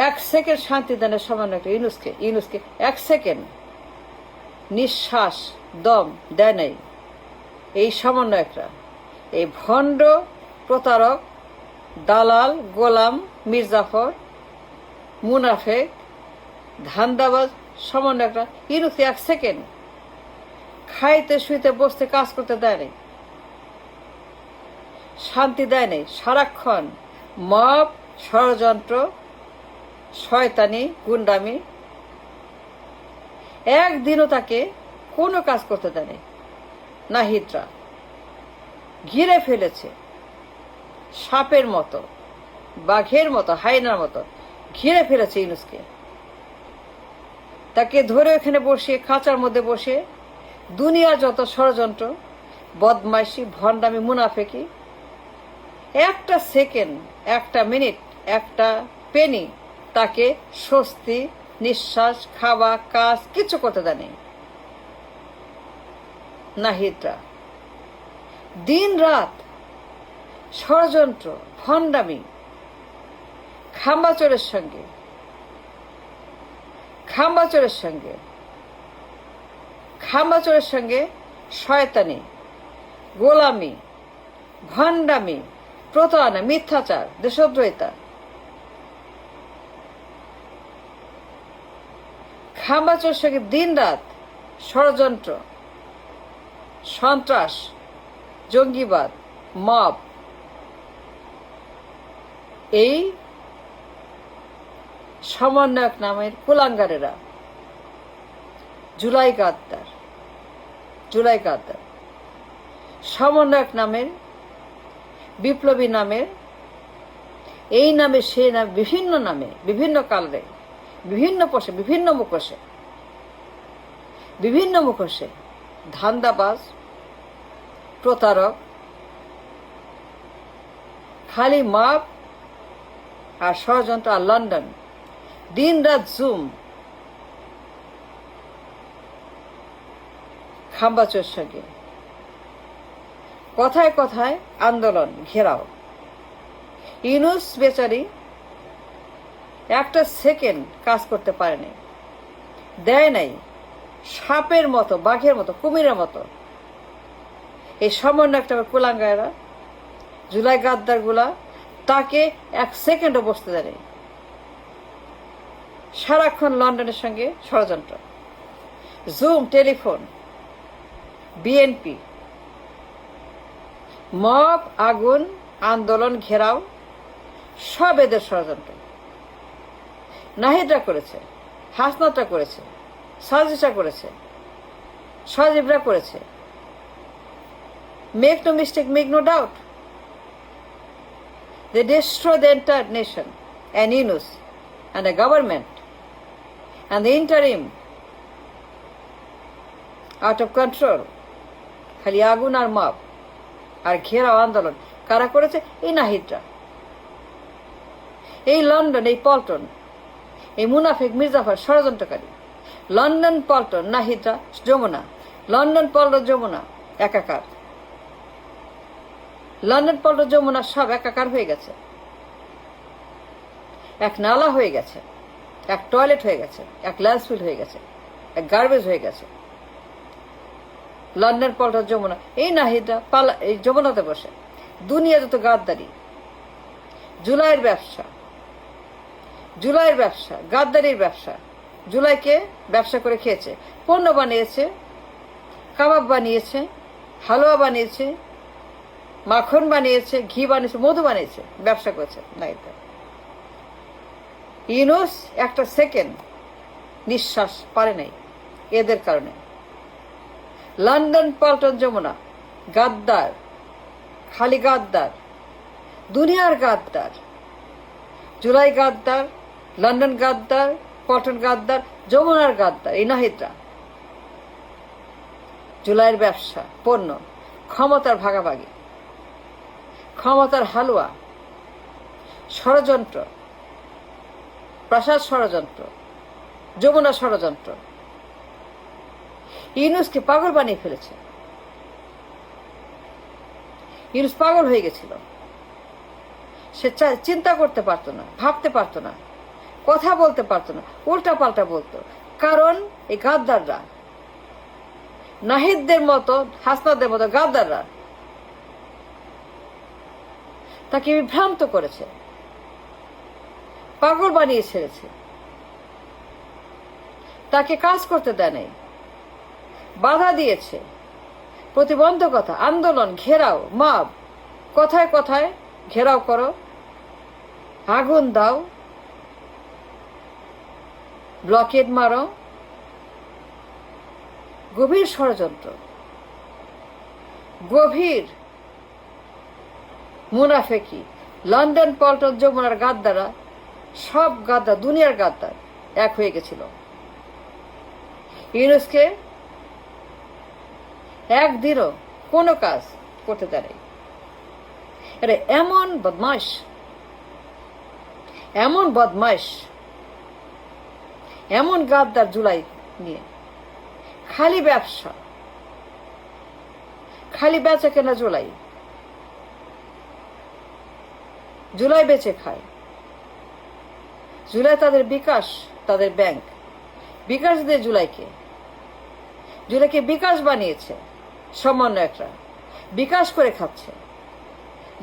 এক সেকেন্ড শান্তি দানের সামান্য একটা ইউনুসকে 1 সেকেন্ড নিঃশ্বাস দম দেয় নাই এই সমন্বয়করা, এই ভণ্ড প্রতারক দালাল গোলাম মির্জাফর মুনাফেক ধান্দাবাজ সমন্বয়করা ইউনুসকে 1 সেকেন্ড খাইতে শুইতে বসতে কাজ করতে দেয় নাই, শান্তি দেয় নাই। সারাক্ষণ মব ষড়যন্ত্র শয়তানি গুন্ডামি, একদিনও তাকে কোনো কাজ করতে দেয় নাই। নাহিদরা ঘিরে ফেলেছে সাপের মতো, বাঘের মতো, হাইনার মতো ঘিরে ফেলেছে ইউনুসকে। তাকে ধরে ওখানে বসিয়ে, খাঁচার মধ্যে বসে দুনিয়ার যত ষড়যন্ত্র বদমাইশি ভণ্ডামি মুনাফেকি, একটা সেকেন্ড, একটা মিনিট, একটা পেনি তাকে স্বস্তি নিঃশ্বাস খাওয়া কাজ কিছু করতে দেয়নি। নাহিদরা দিন রাত ষড়যন্ত্র ভণ্ডামি, খাম্বাচোরের সঙ্গে শয়তানি গোলামি ভণ্ডামি প্রতারণা মিথ্যাচার দেশদ্রোহিতা, খাম্বাচোরের সঙ্গে দিন রাত ষড়যন্ত্র সন্ত্রাস জঙ্গিবাদ মব, এই সমন্বয়ক নামের কুলাঙ্গারেরা জুলাই গাদ্দার সমন্বয়ক নামের বিপ্লবী নামের এই নামে সে নামে বিভিন্ন নামে বিভিন্ন কালে বিভিন্ন পোষে বিভিন্ন মুখোশে ধান্দাবাজ প্রতারক, খালি মাপ আর ষড়যন্ত্র আর লন্ডন, দিন রাত জুম, খাম্বাচোর সঙ্গে কথায় কথায় আন্দোলন ঘেরাও। ইউনুস বেচারি একটা সেকেন্ড কাজ করতে পারেনি, দেয় নাই, সাপের মতো বাঘের মতো কুমিরের মতো এই সমন্বয়কটা কুলাঙ্গায়রা জুলাই গাদ্দার গুলা তাকে 1 সেকেন্ডও বসতে দেয়। সারাক্ষণ লন্ডনের সঙ্গে ষড়যন্ত্র, জুম, টেলিফোন, বিএনপি, মব, আগুন, আন্দোলন ঘেরাও, সব এদের ষড়যন্ত্র। নাহিদরা করেছে, হাসনাতরা করেছে, সাজিদরা করেছে, সজীবরা করেছে। Make no mistake, make no doubt. They destroy the entire nation and Yunus and the government and the interim out of control. খালি আগুন আর মাপ আর ঘেরাও আন্দোলন কারা করেছে? এই নাহিদরা, এই লন্ডন, এই পল্টন, এই মুনাফিক মির্জাফর ষড়যন্ত্রকারী। লন্ডন পল্টন নাহিদরা যমুনা, লন্ডন পল্টন যমুনা একাকার, লন্ডন পল্টন যমুনা সব একাকার হয়ে গেছে, এক নালা হয়ে গেছে, এক টয়লেট হয়ে গেছে, এক ল্যান্ডফিল হয়ে গেছে, এক গার্বেজ হয়ে গেছে। লন্ডন পল্টন যমুনা, এই নাহিদরা পালা এই যমুনাতে বসে দুনিয়া যত গাদ্দারি, জুলাইয়ের ব্যবসা, গাদ্দারির ব্যবসা, জুলাইকে ব্যবসা করে খেয়েছে, পণ্য বানিয়েছে, কাবাব বানিয়েছে, হালুয়া বানিয়েছে, মাখন বানিয়েছে, ঘি বানিয়েছে, মধু বানিয়েছে, ব্যবসা করেছে নাহিদরা। ইউনুস একটা সেকেন্ড নিঃশ্বাস পারে নাই এদের কারণে। লন্ডন পল্টন যমুনা গাদ্দার, খালি গাদ্দার, দুনিয়ার গাদ্দার, জুলাই গাদ্দার, লন্ডন গাদ্দার, পল্টন গাদ্দার, যমুনার গাদ্দার এই নাহিদরা। জুলাইয়ের ব্যবসা, পণ্য, ক্ষমতার ভাগাভাগি, ক্ষমতার হালুয়া, ষড়যন্ত্র, প্রাসাদ ষড়যন্ত্র, যমুনা ষড়যন্ত্র, ইউনুসকে পাগল বানিয়ে ফেলেছে। ইউনুস পাগল হয়ে গেছিল, সে চিন্তা করতে পারতো না, ভাবতে পারতো না, কথা বলতে পারতো না, উল্টা পাল্টা বলতো। কারণ এই গাদ্দাররা, নাহিদদের মতো, হাসনাদের মতো গাদ্দাররা তাকে বিভ্রান্ত করেছে, পাগল বানিয়ে ছেড়েছে, তাকে কাজ করতে দেয় নাই, বাধা দিয়েছে, প্রতিবন্ধকতা, আন্দোলন, ঘেরাও, মাপ, কথায় কথায় ঘেরাও করো, আগুন দাও, ব্লকেড মারো, গভীর ষড়যন্ত্র, গভীর মুনাফেকি। লন্ডন, পল্টন, যমুনার গাদ্দাররা, সব গাদ্দার, দুনিয়ার গাদ্দার এক হয়ে গেছিল। ইউনূসকে একদিনও কোনো কাজ করতে দেয়। এটা এমন বদমাশ, এমন বদমাশ, এমন গাদ্দার। জুলাই নিয়ে খালি ব্যবসা, খালি বেচা কেনা। জুলাই জুলাই বেচে খায়। জুলাই তাদের বিকাশ, তাদের ব্যাংক। বিকাশ দিয়ে জুলাইকে বিকাশ বানিয়েছে সমন্বয়করা, বিকাশ করে খাচ্ছে।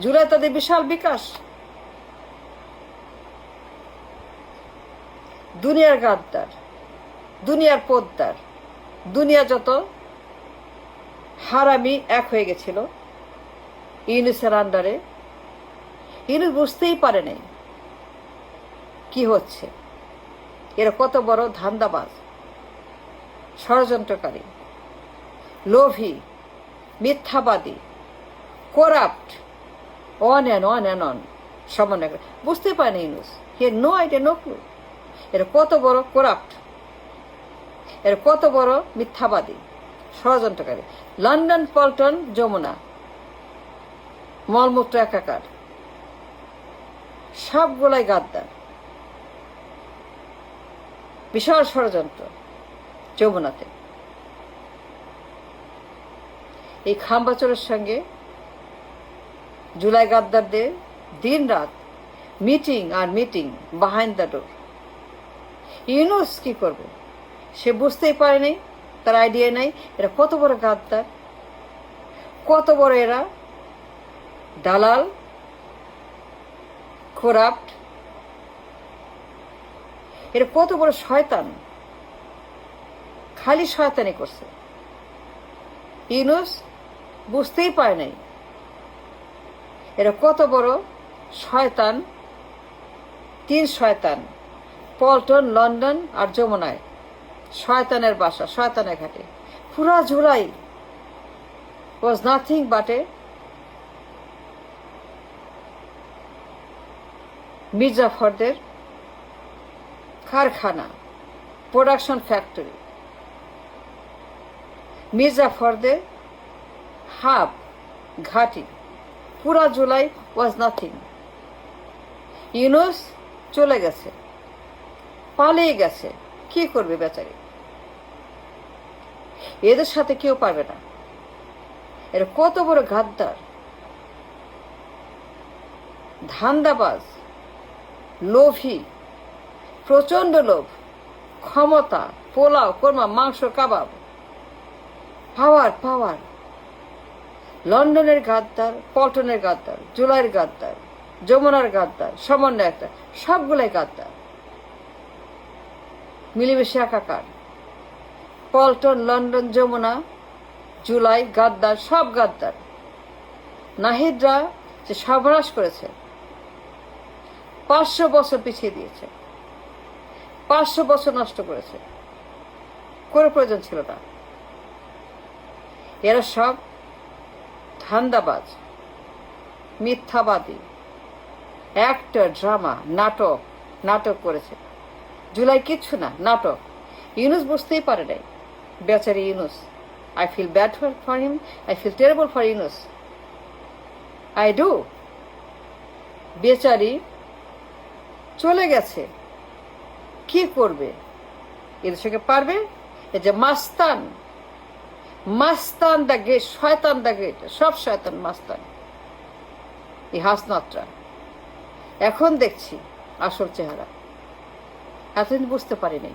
জুলাই তাদের বিশাল বিকাশ। দুনিয়ার গাদ্দার, দুনিয়ার পোদ্দার, দুনিয়া যত হারামি এক হয়ে গেছিল ইউনূসের আন্ডারে। ইউনূস বুঝতেই পারে নাই কি হচ্ছে। এরা কত বড় ধান্দাবাজ, ষড়যন্ত্রকারী, লোভী, মিথ্যাবাদী, করাপ্ট, অন অ্যান্ড অন সমন্বয়। বুঝতে পারেনি Yunus. He know idea, no clue. এরা কত বড় করাপ্ট, এরা কত বড় মিথ্যাবাদী, ষড়যন্ত্রকারী। লন্ডন, পল্টন, যমুনা মলমূত্র একাকার, সবগুলাই গাদ্দার। বিশাল ষড়যন্ত্র যমুনাতে। এই খাম্বাচোরের সঙ্গে জুলাই গাদ্দারদের দিন রাত মিটিং আর meeting behind the door. Yunus কি করবে সে বুঝতেই পারেনি, তার আইডিয়া নাই। এরা কত বড় গাদ্দার, কত বড় এরা দালাল, করাপ্ট, এরা কত বড় শয়তান। খালি শয়তানি করছে। ইউনূস বুঝতেই পারে নাই এরা কত বড় শয়তান। তিন শয়তান, পল্টন, লন্ডন আর যমুনায় শয়তানের বাসা, শয়তানের ঘাটে। পুরা জুলাই ওয়াজ নাথিং বাট এ মির্জাফরদের কারখানা, প্রোডাকশন ফ্যাক্টরি। মির্জাফরদের হাব, ঘাটি। পুরা জুলাই ওয়াজ নাথিং। ইউনূস চলে গেছে, পালিয়ে গেছে। কি করবে বেচারি? এদের সাথে কেউ পারবে না। এরা কত বড় গাদ্দার, ধান্দাবাজ, লোভী, প্রচন্ড লোভ, ক্ষমতা, পোলাও, কোরমা, মাংস, কাবাব, পাওয়ার পাওয়ার। লন্ডনের গাদ্দার, পল্টনের গাদ্দার, জুলাইয়ের গাদ্দার, যমুনার গাদ্দার, সমন্বয় একটা, সবগুলাই গাদ্দার মিলেমিশে একাকার। পল্টন, লন্ডন, যমুনা, জুলাই গাদ্দার, সব গাদ্দার। নাহিদরা যে সর্বনাশ করেছে, 500 বছর পিছিয়ে দিয়েছে, 500 বছর নষ্ট করেছে। কোনো প্রয়োজন ছিল না। এরা সব ধান্দাবাজ, মিথ্যাবাদী, অ্যাক্টর, ড্রামা, নাটক করেছে। জুলাই কিচ্ছু না, নাটক। ইউনূস বুঝতেই পারে নাই, বেচারি Yunus. I feel bad for him, I feel terrible for Yunus, I do. বেচারি চলে গেছে, কি করবে? এদের সঙ্গে পারবে? এই যে মাস্তান, মাস্তান দ্য গেট, শয়তান দ্য গেট, সব শয়তান মাস্তান এই হাসনাতরা। এখন দেখছি আসল চেহারা। এতদিন বুঝতে পারিনি।